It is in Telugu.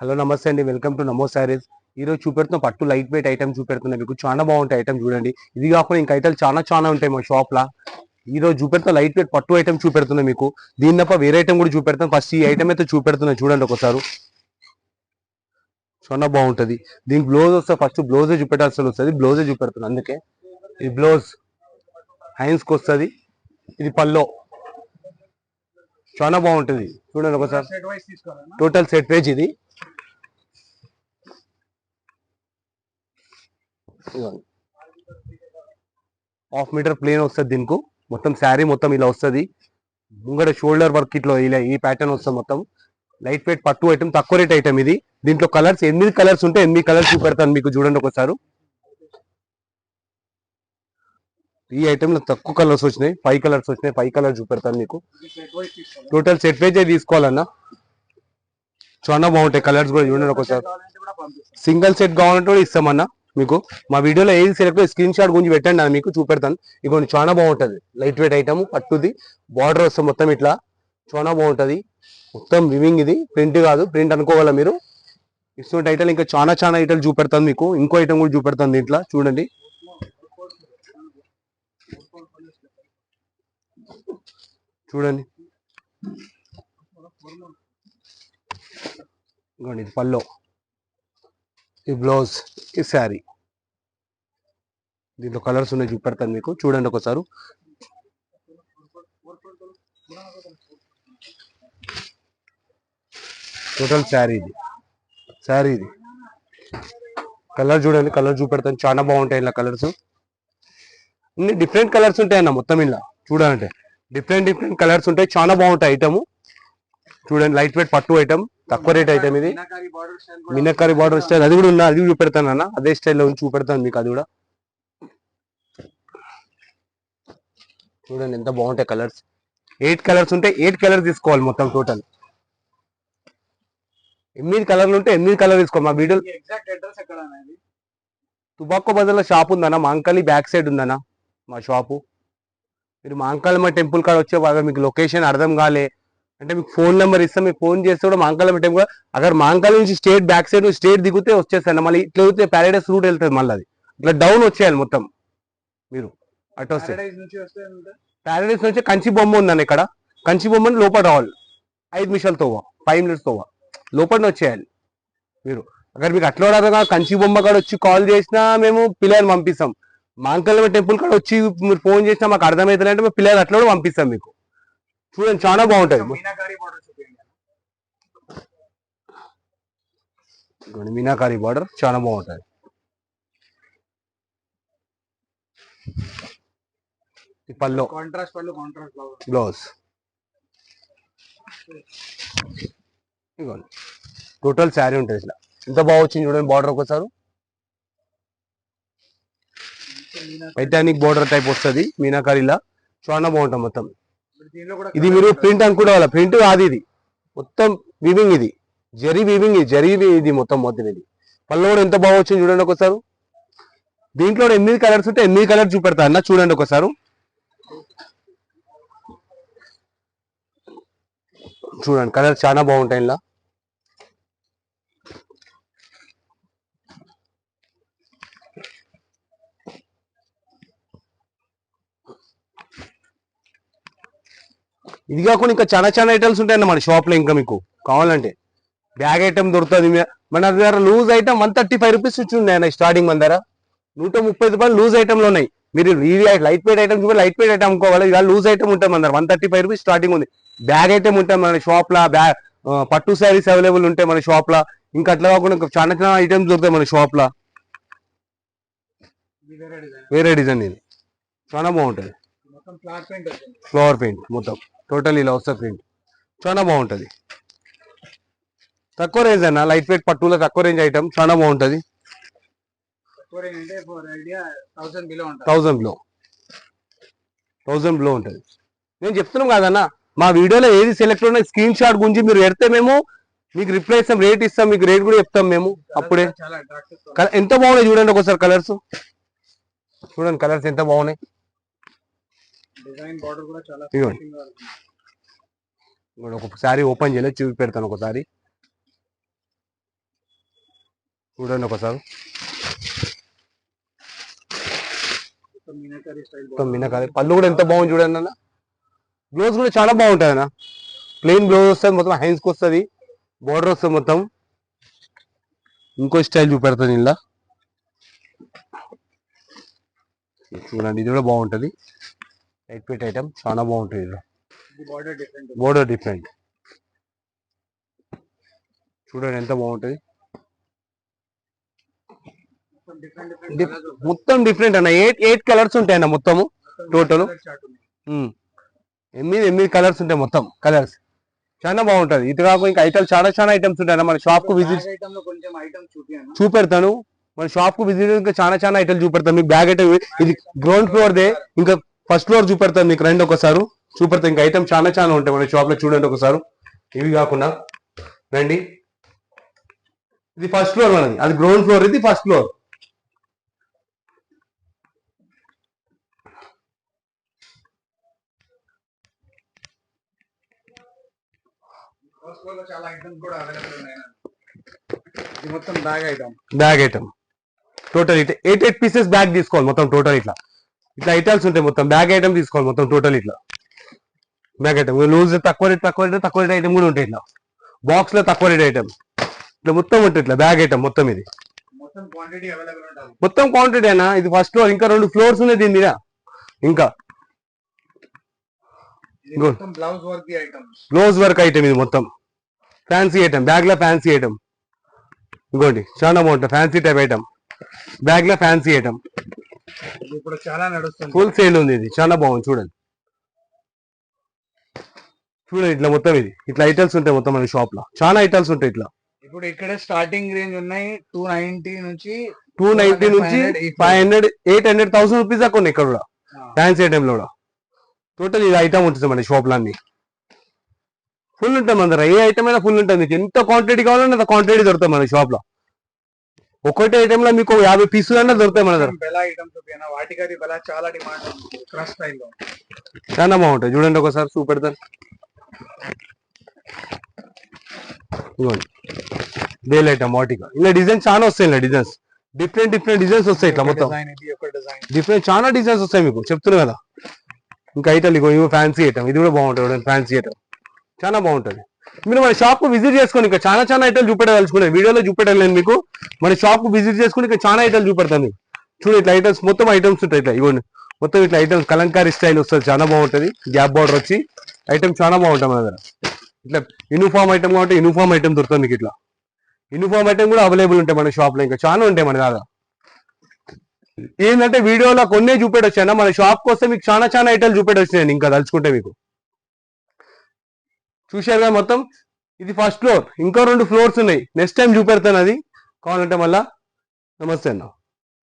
హలో నమస్తే అండి, వెల్కమ్ టు నమో సారీస్. ఈ రోజు చూపెడుతున్న పట్టు లైట్ వెయిట్ ఐటమ్ చూపెడుతున్నా మీకు. చాలా బాగుంటాయి ఐటమ్ చూడండి. ఇది కాకుండా ఇంకా ఐటమ్ చాలా ఉంటాయి మా షాప్ లా. ఈ రోజు చూపెడుతున్న లైట్ వెయిట్ పట్టు ఐటమ్ చూపెడుతున్నా మీకు. దీని తప్ప వేరే ఐటమ్ కూడా చూపెడతాను. ఫస్ట్ ఈ ఐటమ్ అయితే చూపెడుతున్నా చూడండి ఒకసారి. చాలా బాగుంటది. దీనికి బ్లౌజ్ వస్తే ఫస్ట్ బ్లౌజే చూపెట్టాల్సి వస్తుంది. బ్లౌజే చూపెడుతున్నా అందుకే. ఈ బ్లౌజ్ హ్యాండ్స్ కి వస్తుంది. ఇది పల్లో చాలా బాగుంటది చూడండి ఒకసారి. టోటల్ సెట్ పేజ్ ఇది. హాఫ్ మీటర్ ప్లేన్ వస్తుంది దీనికి. మొత్తం శారీ మొత్తం ఇలా వస్తుంది. ముంగడ షోల్డర్ వర్క్ ఇట్లా ఇలా ఈ ప్యాటర్న్ వస్తుంది మొత్తం. లైట్ వెయిట్ పట్టు ఐటమ్, తక్కువ రేట్ ఐటమ్ ఇది. దీంట్లో కలర్స్ 8 కలర్స్ ఉంటాయి. 8 కలర్స్ చూపెడతాను మీకు చూడండి ఒకసారి. ఈ ఐటమ్ లో తక్కువ కలర్స్ వచ్చినాయి, 5 కలర్స్ వచ్చినాయి. 5 కలర్స్ చూపెడతాను మీకు. టోటల్ సెట్ వైజ్ తీసుకోవాలన్నా చాలా బాగుంటాయి. కలర్స్ కూడా చూడండి ఒకసారి. సింగిల్ సెట్ కావాలంటే కూడా ఇస్తామన్నా మీకు. మా వీడియోలో ఏది సెలెక్ట్ స్క్రీన్ షాట్ గురించి పెట్టండి, అది మీకు చూపెడతాను. ఇక చాలా బాగుంటది. లైట్ వెయిట్ ఐటమ్ పట్టుది. బార్డర్ వస్తుంది మొత్తం ఇట్లా. చాలా బాగుంటది. మొత్తం వివింగ్ ఇది, ప్రింట్ కాదు. ప్రింట్ అనుకోవాలా మీరు. ఇటువంటి ఐటమ్ ఇంకా చాలా ఐటమ్ చూపెడతాను మీకు. ఇంకో ఐటమ్ కూడా చూపెడతాను దీంట్లో చూడండి. చూడండి ఇది పల్లో, ఈ బ్లౌజ్, ఈ శారీ. దీంట్లో కలర్స్ ఉన్నాయి చూపెడతాను మీకు చూడండి ఒకసారి. టోటల్ శారీ ఇది. కలర్ చూడండి, కలర్ చూపెడతాను. చాలా బాగుంటాయి ఇలా కలర్స్. ఇన్ని డిఫరెంట్ కలర్స్ ఉంటాయి అన్న మొత్తం ఇలా. చూడాలంటే డిఫరెంట్ కలర్స్ ఉంటాయి. చాలా బాగుంటాయి ఐటమ్. చూడండి లైట్ వెయిట్ పట్టు ఐటమ్, తక్కువ రేట్ ఐటమ్ ఇది. మీనాకారి బార్డర్ స్టైల్ అది కూడా ఉన్నా, అది చూపెడతాను అన్న. అదే స్టైల్లో చూపెడతాను మీకు. అది కూడా చూడండి ఎంత బాగుంటాయి కలర్స్. 8 కలర్స్ ఉంటాయి. 8 కలర్ తీసుకోవాలి మొత్తం. టోటల్ 8 కలర్లు ఉంటే 8 కలర్ తీసుకోవాలి. మా వీడియో తుబాకో బజార్లో షాప్ ఉందన్న. మాంకాళి బ్యాక్ సైడ్ ఉందన్న మా షాపు. మీరు మాంకాళమ్మ టెంపుల్ కాడ వచ్చే బాగా మీకు లొకేషన్ అర్థం కాలే అంటే మీకు ఫోన్ నెంబర్ ఇస్తాం. మీకు ఫోన్ చేస్తే కూడా మాంకాళమ్మ టెంపుల్ అక్కడ మాంకాళి నుంచి స్టేట్ బ్యాక్ సైడ్ స్టేట్ దిగితే వచ్చేస్తాను. మళ్ళీ ఇట్లా వెళ్తే ప్యారడైస్ రూట్ వెళ్తుంది. మళ్ళీ అది ఇట్లా డౌన్ వచ్చేయాలి మొత్తం మీరు. అటు వస్తే ప్యారడైస్ నుంచి కంచి బొమ్మ ఉందన్న. ఇక్కడ కంచి బొమ్మని లోపల రావాలి. 5 నిమిషాలతో 5 మినిట్స్తో లోపల వచ్చేయాలి మీరు. అక్కడ మీకు అట్లా రాదుగా. కంచి బొమ్మ కాడ వచ్చి కాల్ చేసినా మేము పిల్లలు పంపిస్తాం. మాంకాళమ్మ టెంపుల్ కాడ వచ్చి మీరు ఫోన్ చేసినా మాకు అర్థమవుతుంది అంటే మేము పిల్లలు అట్లా కూడా పంపిస్తాం మీకు. చూడండి చాలా బాగుంటది. మీనాకారి బార్డర్ చాలా బాగుంటది. పల్లో, బ్లౌజ్. ఇదిగోండి టోటల్ శారీ ఉంటుంది ఇట్లా. ఎంత బాగా వచ్చింది చూడండి బార్డర్ ఒకసారి. టైటానిక్ బార్డర్ టైప్ వస్తుంది మీనాకారిలా. చాలా బాగుంటుంది మొత్తం. ఇది మీరు ప్రింట్ అనుకుంటే ప్రింట్ కాదు ఇది. మొత్తం వీవింగ్ ఇది. జరీ వీవింగ్ ఇది. జరీ ఇది మొత్తం ఇది. పళ్ళు కూడా ఎంత బాగా వచ్చింది చూడండి ఒకసారి. దీంట్లో 8 కలర్స్ ఉంటే 8 కలర్స్ చూపెడతా అన్న చూడండి ఒకసారి. చూడండి కలర్ చాలా బాగుంటాయి ఇలా. ఇది కాకుండా ఇంకా చాలా ఐటమ్స్ ఉంటాయన్న మన షాప్ లో. ఇంకా మీకు కావాలంటే బ్యాగ్ ఐటమ్ దొరుకుతుంది. మన దగ్గర లూజ్ ఐటమ్ 135 రూపీస్ ఉన్నాయన్న స్టార్టింగ్. మన దగ్గర 130 రూపాయలు లూజ్ ఐటమ్ లో ఉన్నాయి. మీరు ఇది లైట్ వెయిట్ ఐటమ్ చూపి లైట్ వెయిట్ ఐటమ్ అనుకోవాలి. ఇవాళ లూజ్ ఐటమ్ ఉంటుంది మన దగ్గర. 135 రూపీస్ స్టార్టింగ్ ఉంది. బ్యాగ్ ఐటమ్ ఉంటాయి మన షాప్ లా. పట్టు శారీస్ అవైలబుల్ ఉంటాయి మన షాప్ లా. ఇంకా అట్లా కాకుండా చాలా ఐటమ్స్ దొరుకుతాయి మన షాప్ లా. వేరే డిజైన్ ఇది చాలా బాగుంటది. ఫ్లవర్ పెయింట్ మొత్తం టోటల్ ఇలా వస్తుంది ప్రింట్. చాలా బాగుంటది. తక్కువ రేంజ్ అన్న. లైట్ వెయిట్ పట్టులో తక్కువ రేంజ్ ఐటమ్ చాలా బాగుంటది. 1000 బిలో ఉంటది. నేను చెప్తున్నాం కదన్నా మా వీడియోలో ఏది సెలెక్ట్ ఉన్న స్క్రీన్ షాట్ గురించి మీరు పెడితే మేము మీకు రిప్లై ఇస్తాం, రేట్ ఇస్తాం, మీకు రేట్ కూడా చెప్తాం మేము అప్పుడే. ఎంత బాగున్నాయి చూడండి ఒకసారి కలర్స్. చూడండి కలర్స్ ఎంత బాగున్నాయి. ఒకసారి ఓపెన్ చేయలేదు చూపి పెడతాను ఒకసారి. చూడండి ఒకసారి. మీనాకారి పళ్ళు కూడా ఎంత బాగుంది చూడండి అన్న. బ్లౌజ్ కూడా చాలా బాగుంటుంది అన్న. ప్లెయిన్ బ్లౌజ్ వస్తుంది మొత్తం, హ్యాండ్స్కి వస్తుంది, బోర్డర్ వస్తుంది మొత్తం. ఇంకో స్టైల్ చూపెడతాను ఇలా చూడండి. ఇది కూడా బాగుంటుంది, లైట్ వెయిట్ ఐటమ్, చాలా బాగుంటుంది. ఇలా బోర్డర్ డిఫరెంట్ చూడండి ఎంత బాగుంటుంది. మొత్తం డిఫరెంట్ అన్న. 8 కలర్స్ ఉంటాయి అన్న మొత్తము టోటల్. 8 కలర్స్ ఉంటాయి మొత్తం. కలర్స్ చాలా బాగుంటది. ఇది కాకుండా ఇంకా ఐటమ్స్ చాలా ఐటమ్స్ ఉంటాయి. మన షాప్ కు విజిట్ చూపెడతాను. మన షాప్ కు విజిట్ ఇంకా చాలా ఐటమ్స్ చూపెడతాను మీకు. బ్యాగ్ ఐటమ్ ఇది గ్రౌండ్ ఫ్లోర్ దే, ఇంకా ఫస్ట్ ఫ్లోర్ చూపెడతాను మీకు. రండి ఒకసారి చూపెడతాను. ఇంకా ఐటమ్ చాలా ఉంటాయి మన షాప్ లో. చూడండి ఒకసారి. ఇవి కాకుండా రండి, ఇది ఫస్ట్ ఫ్లోర్ మనది, అది గ్రౌండ్ ఫ్లోర్, ఇది ఫస్ట్ ఫ్లోర్. మొత్తం bag item total 8 pieces bag తీసుకోవాలి మొత్తం. టోటల్ ఇట్లా ఐటమ్స్ ఉంటాయి మొత్తం. బ్యాగ్ ఐటమ్ తీసుకోవాలి మొత్తం టోటల్. ఇట్లా బ్యాగ్ ఐటమ్ లూజ్ తక్కువ రేట్ ఐటమ్ కూడా ఉంటాయి. ఇట్లా బాక్స్ లో తక్కువ రేట్ ఐటమ్ ఇట్లా మొత్తం ఉంటుంది. ఇట్లా బ్యాగ్ ఐటమ్ మొత్తం. ఇది మొత్తం క్వాంటిటీ అయినా. ఇది ఫస్ట్ ఫ్లోర్, ఇంకా 2 ఫ్లోర్స్ ఉన్నాయి దీని మీద. ఇంకా బ్లౌజ్ వర్క్ ఐటమ్ ఇది మొత్తం. ఫ్యాన్సీ ఐటమ్, బ్యాగ్ లో ఫ్యాన్సీ ఐటమ్. ఇంకోటి చాలా బాగుంటుంది, ఫ్యాన్సీ టైప్ ఐటమ్, బ్యాగ్ లో ఫ్యాన్సీ ఐటమ్. ఇప్పుడు చాలా నడుస్తుంది, ఫుల్ సేల్ ఉంది. ఇది చాలా బాగుంది చూడండి. ఇట్లా మొత్తం ఇది ఇట్లా ఐటమ్స్ ఉంటాయి మొత్తం మన షాప్ లో. చాలా ఐటమ్స్ ఉంటాయి ఇట్లా. ఇప్పుడు ఇక్కడ స్టార్టింగ్ రేంజ్ ఉన్నాయి 290 నుంచి 500, 800,000 రూపీస్ దాకా ఉన్నాయి ఇక్కడ కూడా. ఫ్యాన్సీ ఐటమ్ లో కూడా టోటల్ ఇది ఐటమ్ ఉంటుంది మన షాప్ లో. అన్ని ఫుల్ ఉంటుంది మన దగ్గర. ఏ ఐటమ్ అయినా ఫుల్ ఉంటుంది. మీకు ఎంత క్వాంటిటీ కావాలన్నా అంత క్వాంటిటీ దొరుకుతాయి మన షాప్ లో. ఒకటే ఐటమ్ లో మీకు 50 పీసులు అన్నా దొరుకుతాయి మన దగ్గర. చాలా డిమాండ్ క్రష్ స్టైల్లో చాలా బాగుంటాయి. చూడండి ఒకసారి చూపెడతాను. ఇవ్వండి బేల్ ఐటమ్ వాటిగా. ఇలా డిజైన్స్ చాలా వస్తాయి. ఇలా డిజైన్స్ డిఫరెంట్ డిజైన్స్ వస్తాయి. ఇట్లా మొత్తం డిఫరెంట్ చాలా డిజైన్స్ వస్తాయి మీకు, చెప్తున్నా కదా. ఇంకా ఐటమ్ ఇగో ఫ్యాన్సీ ఐటమ్, ఇది కూడా బాగుంటుంది. ఫ్యాన్సీ ఐటమ్ చాలా బాగుంటుంది. మీరు మన షాప్ కు విజిట్ చేసుకొని ఇంకా చాలా ఐటమ్ చూపెట్టదలుచుకున్నాను. వీడియోలో చూపెట్టాను మీకు. మన షాప్ కు విజిట్ చేసుకుని ఇంకా చాలా ఐటమ్ చూపెడతాను మీకు. చూడు ఇట్లా ఐటమ్స్ మొత్తం ఐటమ్స్ ఉంటాయి. ఇట్లా ఇవ్వండి మొత్తం ఇట్లా ఐటమ్స్ కలంకారీ స్టైల్ వస్తుంది, చాలా బాగుంటుంది. గ్యాప్ బార్డర్ వచ్చి ఐటమ్ చాలా బాగుంటుంది మన దగ్గర. ఇట్లా యూనిఫామ్ ఐటమ్ కాబట్టి యూనిఫామ్ ఐటమ్ దొరుకుతుంది మీకు. ఇట్లా యూనిఫామ్ ఐటమ్ కూడా అవైలబుల్ ఉంటాయి మన షాప్ లో. ఇంకా చాలా ఉంటాయి మన దగ్గర. ఏంటంటే వీడియోలో కొన్నే చూపెట్టొచ్చాను, మన షాప్ వస్తే మీకు చాలా ఐటమ్స్ చూపెట్టొచ్చాను ఇంకా తలుచుకుంటే మీకు. చూశారుగా మొత్తం. ఇది ఫస్ట్ ఫ్లోర్, ఇంకా 2 ఫ్లోర్స్ ఉన్నాయి. నెక్స్ట్ టైం చూపెడతాను అది కావాలంటే మళ్ళా. నమస్తే అన్న.